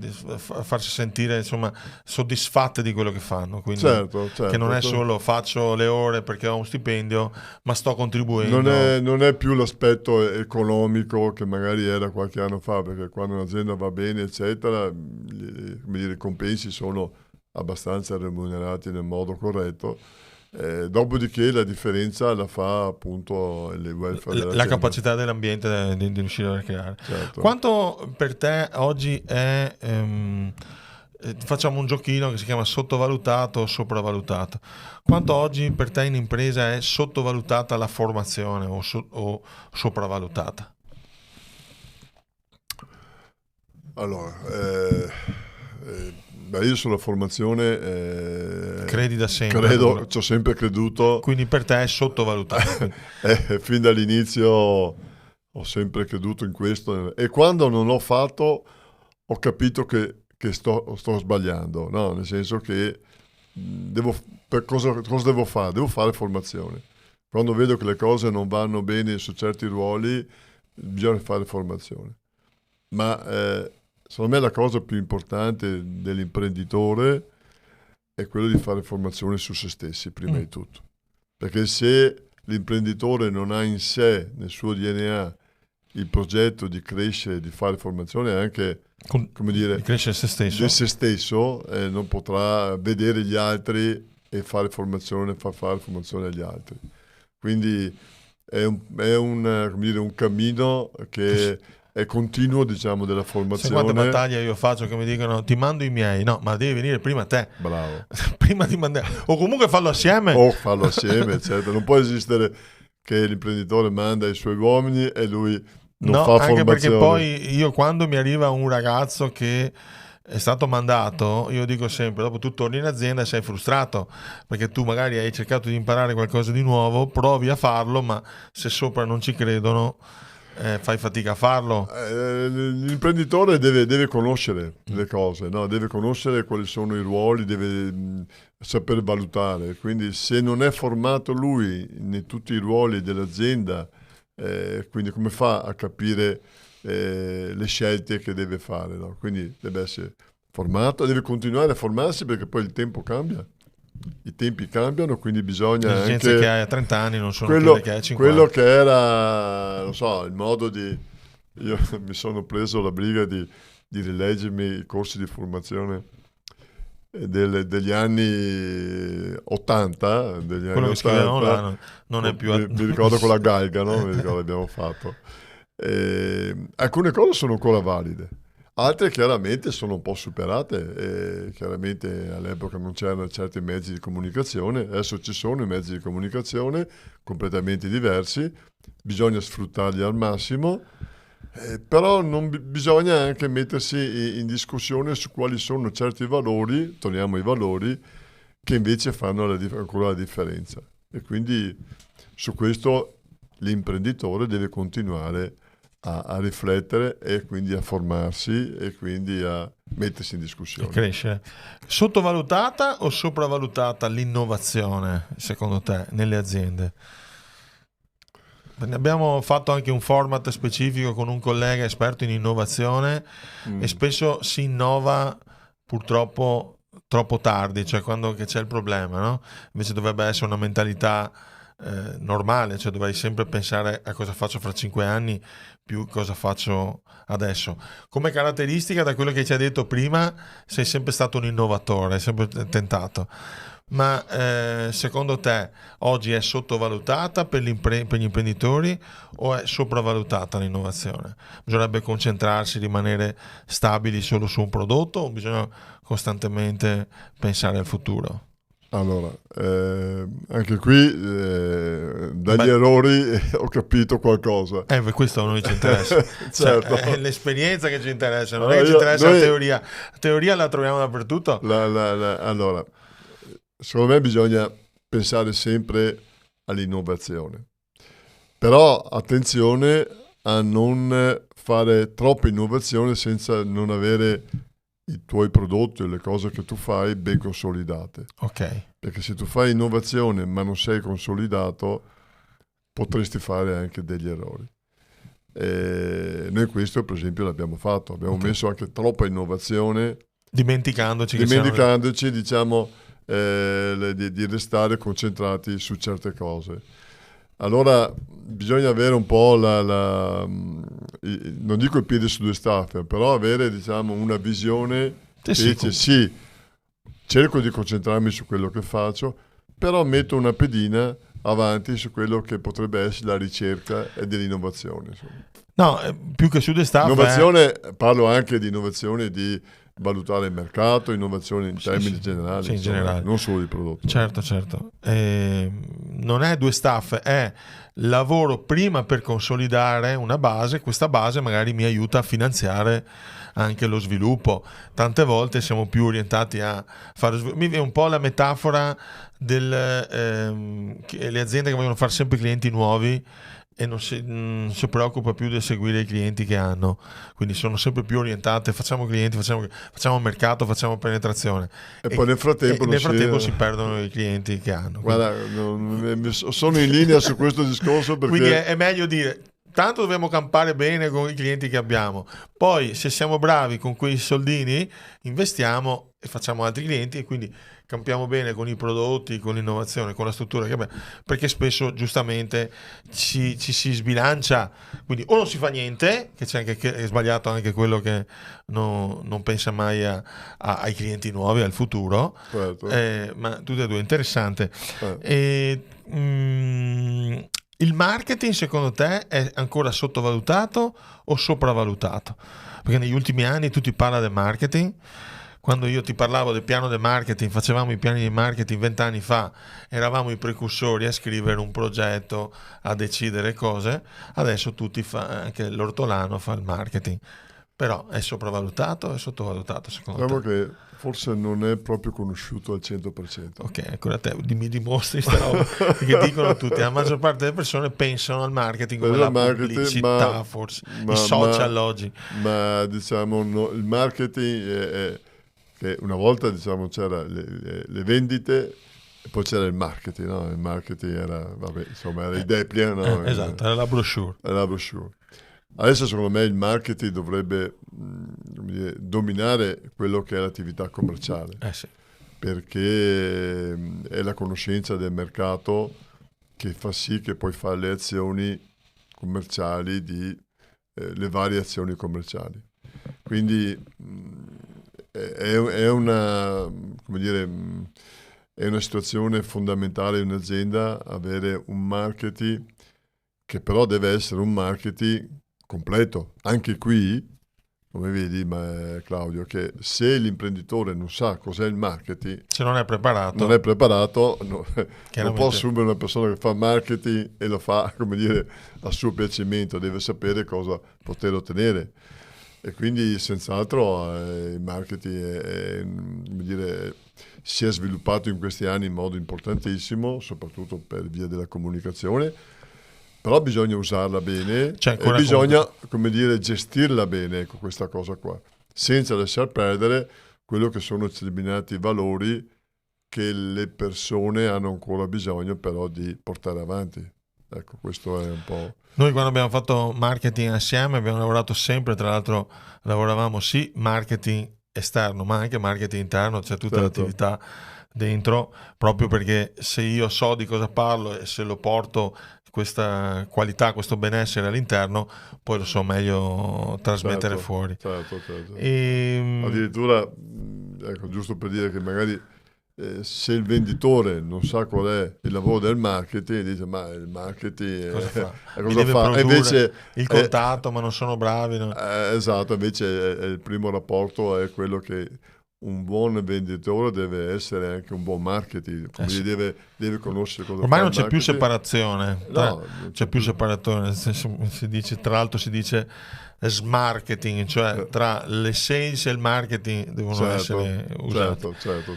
farsi sentire, insomma, soddisfatte di quello che fanno. Quindi
certo,
che non è solo faccio le ore perché ho un stipendio, ma sto contribuendo.
Non è più l'aspetto economico che magari era qualche anno fa, perché quando un'azienda va bene, eccetera, come dire, i compensi sono abbastanza remunerati nel modo corretto. Dopodiché la differenza la fa appunto il welfare dell'azienda.
La capacità dell'ambiente di riuscire a creare.
Certo.
Quanto per te oggi è facciamo un giochino che si chiama sottovalutato o sopravvalutato. Quanto oggi per te in impresa è sottovalutata la formazione o sopravvalutata?
Allora, io sulla formazione
credi da sempre?
Ci ho sempre creduto.
Quindi per te è sottovalutato?
Fin dall'inizio ho sempre creduto in questo, e quando non l'ho fatto ho capito che sto sbagliando, no? Nel senso che cosa devo fare? Devo fare formazione. Quando vedo che le cose non vanno bene su certi ruoli, bisogna fare formazione. Ma secondo me la cosa più importante dell'imprenditore è quello di fare formazione su se stessi, prima di tutto. Perché se l'imprenditore non ha in sé, nel suo DNA, il progetto di crescere, di fare formazione, anche come dire,
di crescere se stesso,
non potrà vedere gli altri e far fare formazione agli altri. Quindi è un cammino che è continuo, diciamo, della formazione.
Sai quante battaglie io faccio che mi dicono ti mando i miei? No, ma devi venire prima te.
Bravo.
Prima di mandare, o comunque fallo assieme.
Certo. Non può esistere che l'imprenditore manda i suoi uomini e lui non fa formazione.
Anche perché poi io, quando mi arriva un ragazzo che è stato mandato, io dico sempre, dopo tu torni in azienda e sei frustrato perché tu magari hai cercato di imparare qualcosa di nuovo, provi a farlo, ma se sopra non ci credono, fai fatica a farlo.
L'imprenditore deve conoscere le cose, no? Deve conoscere quali sono i ruoli, deve saper valutare. Quindi se non è formato lui in tutti i ruoli dell'azienda, quindi come fa a capire le scelte che deve fare, no? Quindi deve essere formato, deve continuare a formarsi, perché poi il tempo cambia. I tempi cambiano, quindi bisogna
le esigenze
anche
che hai a 30 anni non sono quelle che hai a 50.
Quello che era, non so, il modo di... Io mi sono preso la briga di rileggermi i corsi di formazione degli anni 80.
Quello che scrivevamo là non è più...
Mi ricordo con la Galga, no? Mi ricordo abbiamo fatto. Alcune cose sono ancora valide. Altre chiaramente sono un po' superate, chiaramente all'epoca non c'erano certi mezzi di comunicazione, adesso ci sono i mezzi di comunicazione completamente diversi, bisogna sfruttarli al massimo, però non bisogna anche mettersi in discussione su quali sono certi valori, torniamo ai valori, che invece fanno ancora la differenza. E quindi su questo l'imprenditore deve continuare a riflettere e quindi a formarsi e quindi a mettersi in discussione.
Crescere. Sottovalutata o sopravvalutata l'innovazione, secondo te, nelle aziende? Ne abbiamo fatto anche un format specifico con un collega esperto in innovazione e spesso si innova purtroppo troppo tardi, cioè quando che c'è il problema, no? Invece dovrebbe essere una mentalità normale, cioè dovrei sempre pensare a cosa faccio fra 5 anni più cosa faccio adesso. Come caratteristica, da quello che ci hai detto prima, sei sempre stato un innovatore, hai sempre tentato. Ma secondo te oggi è sottovalutata per gli imprenditori o è sopravvalutata l'innovazione? Bisognerebbe concentrarsi, rimanere stabili solo su un prodotto o bisogna costantemente pensare al futuro?
Allora, anche qui dagli errori ho capito qualcosa.
Questo a noi ci interessa.
Certo.
Cioè, è l'esperienza che ci interessa, non
Allora,
è che ci interessa
noi-
la teoria. La teoria la troviamo dappertutto.
Allora, secondo me bisogna pensare sempre all'innovazione. Però attenzione a non fare troppa innovazione senza non avere i tuoi prodotti o le cose che tu fai ben consolidate.
Ok.
Perché se tu fai innovazione ma non sei consolidato, potresti fare anche degli errori. E noi questo, per esempio, l'abbiamo fatto. Abbiamo messo anche troppa innovazione,
Dimenticandoci
diciamo, di restare concentrati su certe cose. Allora bisogna avere un po' non dico il piede su due staffe, però avere, diciamo, una visione che dice sì, cerco di concentrarmi su quello che faccio, però metto una pedina avanti su quello che potrebbe essere la ricerca e dell'innovazione. Insomma.
No, più che su due staffe.
Innovazione, parlo anche di innovazione di valutare il mercato, innovazione in termini generali,
in generale,
non solo di prodotto.
Certo. Non è due staffe, è lavoro prima per consolidare una base, questa base magari mi aiuta a finanziare anche lo sviluppo. Tante volte siamo più orientati a fare sviluppo. Mi viene un po' la metafora che le aziende che vogliono fare sempre clienti nuovi e non si preoccupa più di seguire i clienti che hanno, quindi sono sempre più orientate, facciamo clienti, facciamo mercato, facciamo penetrazione
e poi nel frattempo
si perdono i clienti che hanno.
Guarda, sono in linea su questo discorso perché...
Quindi è meglio dire tanto dobbiamo campare bene con i clienti che abbiamo, poi se siamo bravi con quei soldini investiamo e facciamo altri clienti e quindi campiamo bene con i prodotti, con l'innovazione, con la struttura che abbiamo, perché spesso giustamente ci si sbilancia, quindi o non si fa niente, che c'è anche che è sbagliato anche quello che non pensa mai ai clienti nuovi, al futuro.
Certo.
Ma tutte e due interessante. Il marketing secondo te è ancora sottovalutato o sopravvalutato? Perché negli ultimi anni tu ti parla del marketing. Quando io ti parlavo del piano del marketing, facevamo i piani di marketing 20 anni fa, eravamo i precursori a scrivere un progetto, a decidere cose. Adesso anche l'ortolano fa il marketing. Però è sopravvalutato o è sottovalutato secondo te?
Diciamo che forse non è proprio conosciuto al 100%.
Ok, ancora te mi dimostri sta roba, perché dicono tutti, la maggior parte delle persone pensano al marketing come la pubblicità, forse, i social oggi.
Ma diciamo, il marketing è che una volta, diciamo, c'era le vendite e poi c'era il marketing, no? Il marketing era, era i Deplian, no?
Esatto, era la brochure.
Adesso secondo me il marketing dovrebbe dominare quello che è l'attività commerciale,
Sì.
Perché è la conoscenza del mercato che fa sì che puoi fare le azioni commerciali le varie azioni commerciali. Quindi è una situazione fondamentale in un'azienda avere un marketing che però deve essere un marketing completo. Anche qui, come vedi, Claudio, che se l'imprenditore non sa cos'è il marketing,
se non è preparato,
non può assumere una persona che fa marketing e lo fa, a suo piacimento, deve sapere cosa poter ottenere. E quindi senz'altro il marketing si è sviluppato in questi anni in modo importantissimo, soprattutto per via della comunicazione, però bisogna usarla bene e bisogna gestirla bene, ecco, questa cosa qua, senza lasciar perdere quello che sono determinati valori che le persone hanno ancora bisogno però di portare avanti. Ecco, questo è un po'...
Noi quando abbiamo fatto marketing assieme abbiamo lavorato sempre, tra l'altro lavoravamo sì marketing esterno ma anche marketing interno, cioè tutta l'attività dentro, proprio perché se io so di cosa parlo e se lo porto questa qualità, questo benessere all'interno, poi lo so meglio trasmettere
certo,
fuori.
certo.
E,
Addirittura, ecco, giusto per dire che magari se il venditore non sa qual è il lavoro del marketing, dice ma il marketing
cosa fa? Mi
cosa
deve
fa? E
produrre
invece
il contatto, ma non sono bravi. No?
esatto, invece il primo rapporto è quello che un buon venditore deve essere anche un buon marketing, come
Sì.
deve conoscere cosa
Ormai
fa
non
il
c'è più
marketing.
separazione,
No, non
c'è
c'è
più
più.
separazione, si dice, tra l'altro si dice smarketing, cioè
Eh,
tra le sales e il marketing devono
certo,
essere usati.
certo.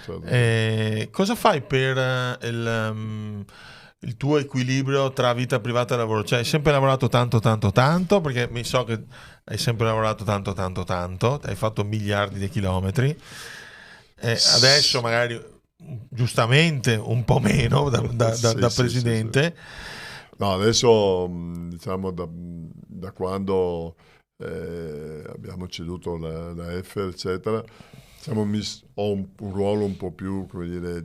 Cosa fai per il tuo equilibrio tra vita privata e lavoro? Cioè hai sempre lavorato tanto, perché mi so che hai sempre lavorato tanto, hai fatto miliardi di chilometri. Adesso magari giustamente un po' meno da
Sì.
presidente.
No, adesso diciamo da quando abbiamo ceduto la F, eccetera, diciamo, ho un ruolo un po' più, come dire,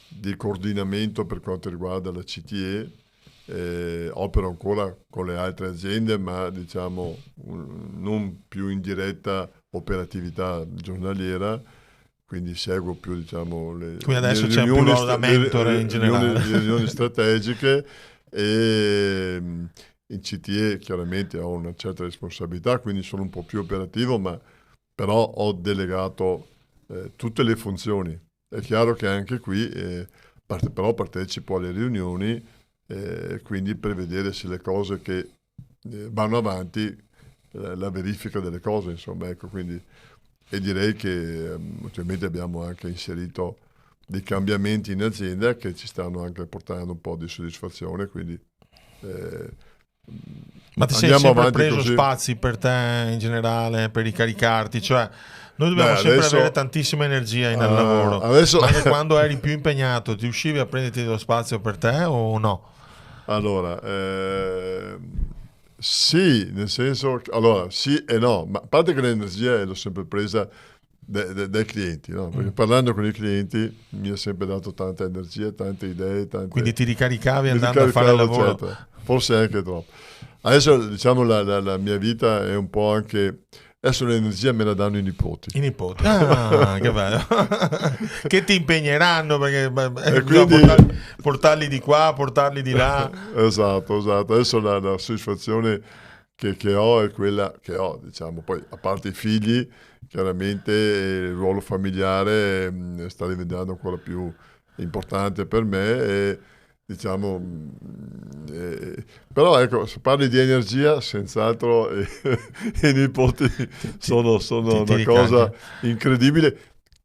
di coordinamento per quanto riguarda la CTE. Opero ancora con le altre aziende, ma diciamo non più in diretta operatività giornaliera, quindi seguo più diciamo,
Quindi adesso c'è più ruolo da mentore in
le
generale.
riunioni strategiche e in CTE chiaramente ho una certa responsabilità, quindi sono un po' più operativo, ma però ho delegato tutte le funzioni. È chiaro che anche qui però partecipo alle riunioni, quindi per vedere se le cose che vanno avanti, la verifica delle cose, insomma, ecco, quindi, e direi che ultimamente abbiamo anche inserito dei cambiamenti in azienda che ci stanno anche portando un po' di soddisfazione, quindi eh,
Ma ti sei
andiamo
sempre
avanti
preso
così.
spazi per te in generale, per ricaricarti? Cioè, noi
Beh,
dobbiamo sempre avere
adesso,
tantissima energia nel lavoro,
adesso
ma anche quando eri più impegnato, ti uscivi a prenderti dello spazio per te o no?
allora, sì, nel senso, allora, sì e no, ma a parte che l'energia l'ho sempre presa dai clienti, no? Perché
Mm.
parlando con i clienti mi ha sempre dato tanta energia, tante idee,
Quindi ti ricaricavi
mi
andando a fare il
ricaricavo,
lavoro?
eccetera. Forse anche troppo. Adesso, diciamo, la mia vita è un po' anche... Adesso l'energia me la danno i nipoti.
I nipoti. Ah, che bello. Che ti impegneranno perché
E
bisogna
quindi...
portarli di qua, portarli di là.
Esatto. Adesso la soddisfazione che ho è quella che ho, diciamo, poi a parte i figli, chiaramente il ruolo familiare sta diventando ancora più importante per me e diciamo, però ecco, se parli di energia, senz'altro i nipoti sono
Ti
una cosa
ricarica.
incredibile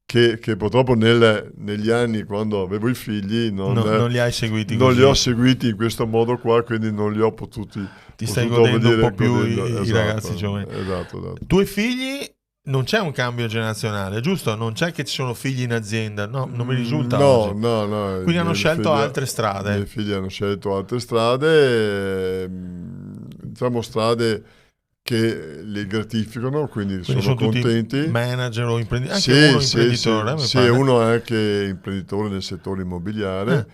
che purtroppo negli anni, quando avevo i figli,
Non li hai seguiti
non li ho
così.
seguiti in questo modo qua, quindi non li ho
Ti stai
potuto
godendo un
vedere
po' più
godendo.
i ragazzi
Esatto,
giovani.
esatto.
Tuoi figli non c'è un cambio generazionale, giusto? Non c'è che ci sono figli in azienda, no, non mi risulta oggi.
No,
Quindi hanno scelto altre
i miei
strade.
figli hanno scelto altre strade, diciamo strade che li gratificano, quindi
Quindi
sono
sono tutti
contenti.
manager o imprenditori, anche uno imprenditore, mi
Sì,
pare.
uno è anche imprenditore nel settore
Eh,
immobiliare,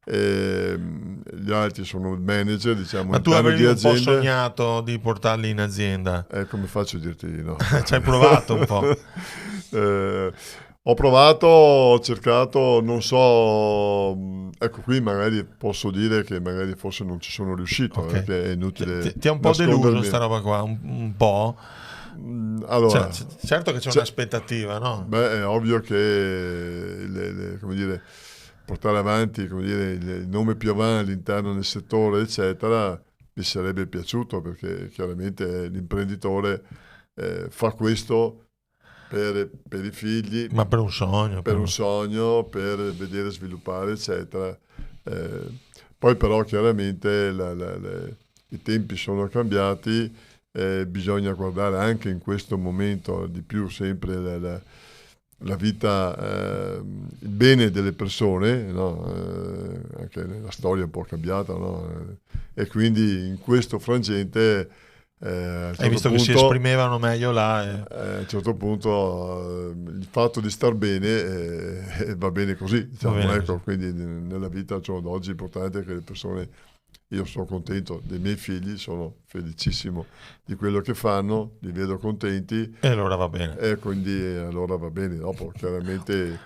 gli altri sono manager, diciamo,
Ma tu
all'interno
avevi
di
un po'
aziende.
sognato di portarli in azienda?
Come faccio a dirti di no?
Ci hai provato un po'.
Eh, ho provato, ho cercato, non so, ecco qui magari posso dire che magari forse non ci sono riuscito,
Ok.
perché è inutile
Ti ha un po' deluso sta
nascondermi.
roba qua, un po'.
Allora,
Certo che c'è
c'è-
un'aspettativa, no?
beh, è ovvio che come dire, portare avanti come dire, il nome più avanti all'interno del settore, eccetera, mi sarebbe piaciuto perché chiaramente l'imprenditore fa questo per i figli,
Ma per un sogno.
per un sogno, per vedere sviluppare, eccetera. Eh, poi però chiaramente i tempi sono cambiati, bisogna guardare anche in questo momento di più sempre la vita, il bene delle persone, no? Anche la storia è un po' cambiata, no? E quindi in questo frangente
Hai visto che si esprimevano meglio là.
A un certo punto il fatto di star bene va bene così, diciamo,
Va bene
ecco,
così.
quindi nella vita al giorno d'oggi è importante che le persone, io sono contento dei miei figli, sono felicissimo di quello che fanno, li vedo contenti
E allora va bene.
e quindi allora va bene. Dopo chiaramente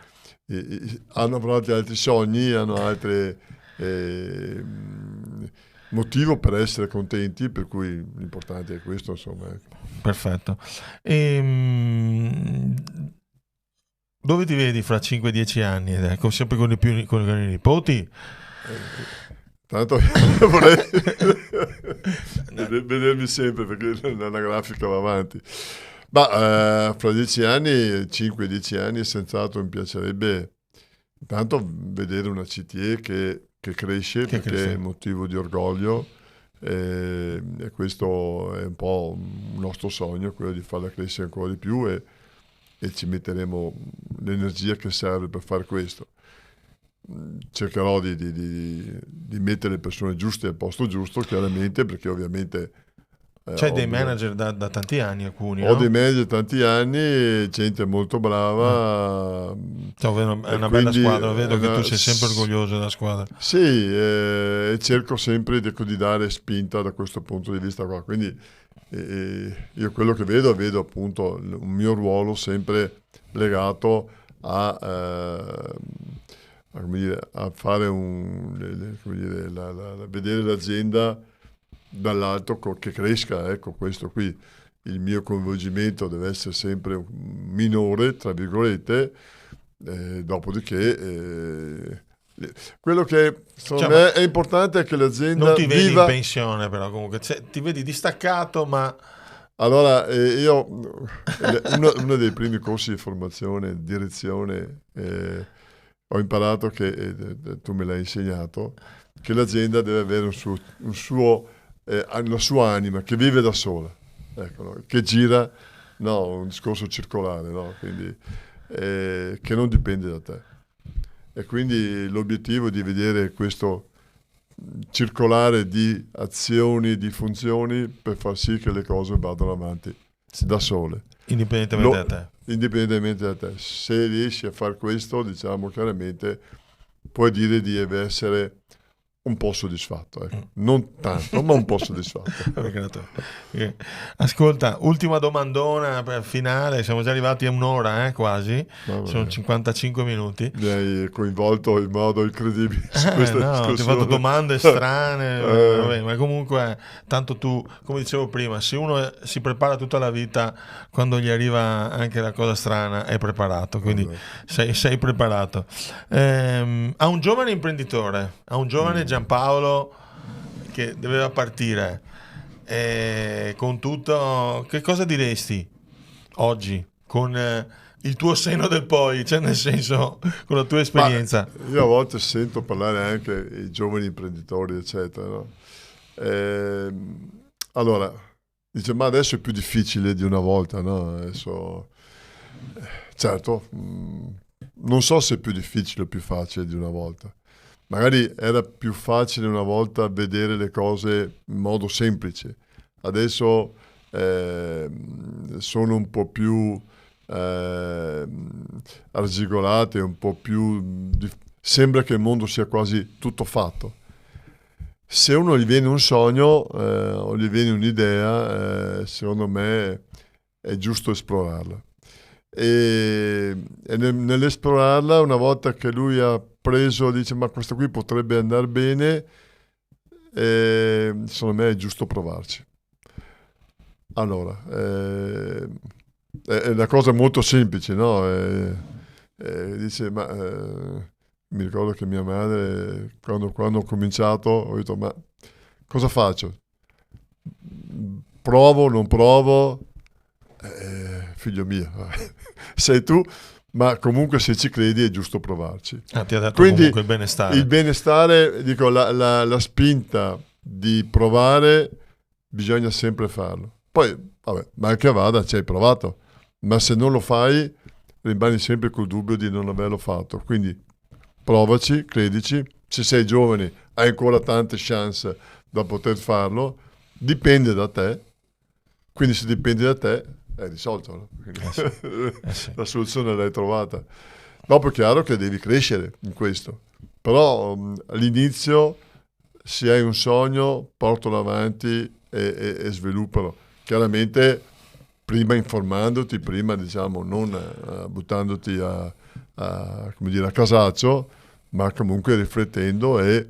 hanno avuto altri sogni, hanno altre motivo per essere contenti, per cui l'importante è questo, insomma, ecco.
Perfetto. Dove ti vedi fra 5-10 anni? Ecco, sempre con con i nipoti?
Tanto vorrei vedermi sempre, perché la grafica va avanti. Ma fra 10 anni, 5-10 anni, senz'altro mi piacerebbe intanto vedere una CTE che cresce,
Che
perché
cresce.
è motivo di orgoglio, e questo è un po' un nostro sogno, quello di farla crescere ancora di più, e ci metteremo l'energia che serve per fare questo. Cercherò di mettere le persone giuste al posto giusto, chiaramente, perché ovviamente
C'hai dei manager da tanti anni, alcuni,
ho
no?
dei manager tanti anni, gente molto brava,
Cioè, è
e
una bella
quindi
squadra, vedo che tu sei sempre orgoglioso della squadra.
sì, e cerco sempre di dare spinta da questo punto di vista qua. Quindi io quello che vedo appunto un mio ruolo sempre legato come dire, a fare come dire, vedere l'azienda dall'alto che cresca, ecco, questo qui. Il mio coinvolgimento deve essere sempre minore, tra virgolette, dopodiché quello che secondo
Cioè,
me è importante è che l'azienda
non ti vedi
viva.
in pensione, però comunque ti vedi distaccato, ma
Allora, io uno dei primi corsi di formazione, direzione, ho imparato che, tu me l'hai insegnato, che l'azienda deve avere una sua anima, che vive da sola, ecco, no? Che gira, no, un discorso circolare, no? Quindi, che non dipende da te. E quindi l'obiettivo è di vedere questo circolare di azioni, di funzioni, per far sì che le cose vadano avanti da sole.
indipendentemente da te.
Indipendentemente da te. Se riesci a fare questo, diciamo chiaramente, puoi dire di essere un po' soddisfatto, ecco. Non tanto, ma un po' soddisfatto.
Ascolta, ultima domandona per finale, siamo già arrivati a un'ora, quasi, sono 55 minuti.
Mi hai coinvolto in modo incredibile su questa discussione.
Ti ho fatto domande strane, vabbè, ma comunque, tanto tu, come dicevo prima, se uno si prepara tutta la vita, quando gli arriva anche la cosa strana è preparato, quindi sei preparato. A un giovane imprenditore, a un giovane Giampaolo che doveva partire, con tutto, che cosa diresti oggi con il tuo senno del poi, cioè nel senso con la tua esperienza?
Ma io a volte sento parlare anche i giovani imprenditori, eccetera, no? Allora, dice, ma adesso è più difficile di una volta, no? Adesso, certo, non so se è più difficile o più facile di una volta. Magari era più facile una volta vedere le cose in modo semplice. Adesso sono un po' più argigolate, un po' più... sembra che il mondo sia quasi tutto fatto. Se uno gli viene un sogno o gli viene un'idea, secondo me è giusto esplorarla. E nell'esplorarla, una volta che lui ha preso, dice ma questo qui potrebbe andare bene, secondo me è giusto provarci. Allora, è una cosa molto semplice, no? Dice mi ricordo che mia madre, quando ho cominciato, ho detto ma cosa faccio? Provo, non provo? Figlio mio, sei tu, ma comunque se ci credi è giusto provarci.
Ti ha dato
Quindi
comunque il benestare.
Il benestare, dico, la spinta di provare bisogna sempre farlo. Poi, vabbè, mal che vada, ci hai provato, ma se non lo fai rimani sempre col dubbio di non averlo fatto. Quindi provaci, credici, se sei giovane hai ancora tante chance da poter farlo, dipende da te. Quindi se dipende da te è risolto, no? Quindi
Sì.
la soluzione l'hai trovata. Dopo è chiaro che devi crescere in questo, però all'inizio se hai un sogno portalo avanti e sviluppalo. Chiaramente prima informandoti, prima diciamo non buttandoti come dire, a casaccio, ma comunque riflettendo e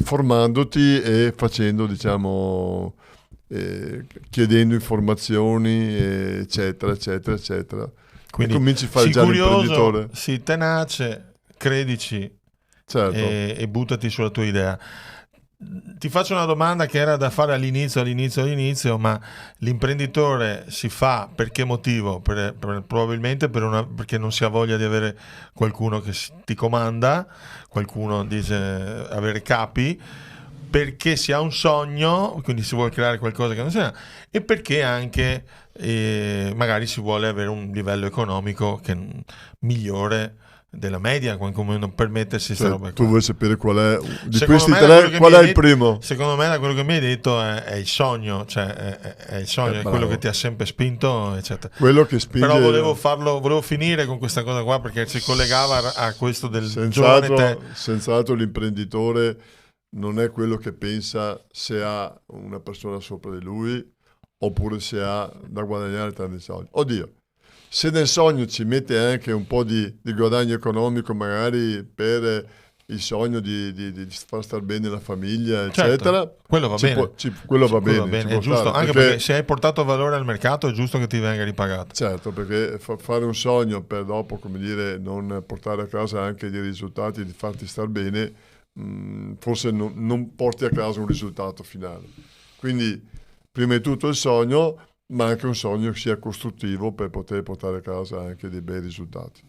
formandoti e facendo, diciamo, chiedendo informazioni, eccetera, eccetera, eccetera.
Quindi
e cominci a fare
sii
già
curioso,
l'imprenditore.
sii tenace, credici
Certo.
e buttati sulla tua idea. Ti faccio una domanda che era da fare all'inizio, ma l'imprenditore si fa per che motivo? Probabilmente perché non si ha voglia di avere qualcuno che ti comanda, qualcuno dice avere capi, perché si ha un sogno, quindi si vuole creare qualcosa che non sia, e perché anche magari si vuole avere un livello economico migliore della media, come non permettersi queste robe
Tu
qua.
vuoi sapere qual è di
Secondo
questi
me, da
tre,
quello che
qual
mi
è
hai
il
detto-
primo?
Secondo me, da quello che mi hai detto, è il sogno, cioè è il sogno, è
Bravo.
quello che ti ha sempre spinto, eccetera.
Quello che spinge.
Però volevo finire con questa cosa qua perché si collegava a questo del giovane te.
Senz'altro l'imprenditore non è quello che pensa se ha una persona sopra di lui oppure se ha da guadagnare tanti soldi. Oddio, se nel sogno ci mette anche un po' di guadagno economico, magari per il sogno di far star bene la famiglia,
Certo,
eccetera,
quello va bene.
quello va bene, ci
è
può
giusto,
stare,
anche perché se hai portato valore al mercato è giusto che ti venga ripagato.
certo, perché fare un sogno per dopo, come dire, non portare a casa anche dei risultati, di farti star bene, forse non porti a casa un risultato finale. Quindi, prima di tutto il sogno, ma anche un sogno che sia costruttivo per poter portare a casa anche dei bei risultati.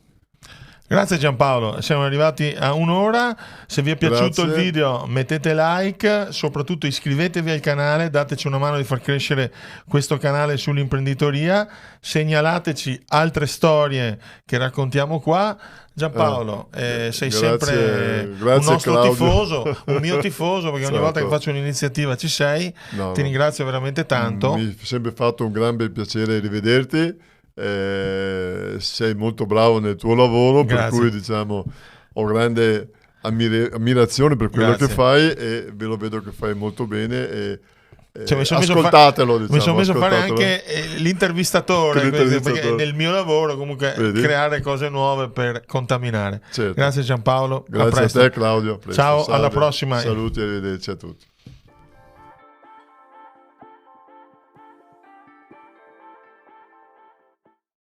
Grazie Giampaolo, siamo arrivati a un'ora. Se vi è piaciuto il
Grazie.
video mettete like, soprattutto iscrivetevi al canale, dateci una mano di far crescere questo canale sull'imprenditoria, segnalateci altre storie che raccontiamo qua. Giampaolo, sei
grazie-
sempre un
grazie,
nostro
Claudio.
tifoso, un mio tifoso, perché ogni volta che
Certo.
faccio un'iniziativa ci sei.
No,
Ti
no.
ringrazio veramente tanto.
Mi è sempre fatto un gran bel piacere rivederti. Sei molto bravo nel tuo lavoro, per
Grazie.
cui diciamo ho grande ammirazione per quello
Grazie.
che fai e ve lo vedo che fai molto bene e
Cioè, mi sono messo a
ascoltatelo,
mi sono messo a fare
ascoltatelo.
anche l'intervistatore,
L'intervistatore.
perché nel mio lavoro comunque
Vedi?
creare cose nuove per contaminare.
Certo.
Grazie Giampaolo,
Grazie a
presto.
te Claudio. A presto.
Ciao, alla
Salve.
prossima.
Saluti e arrivederci a tutti.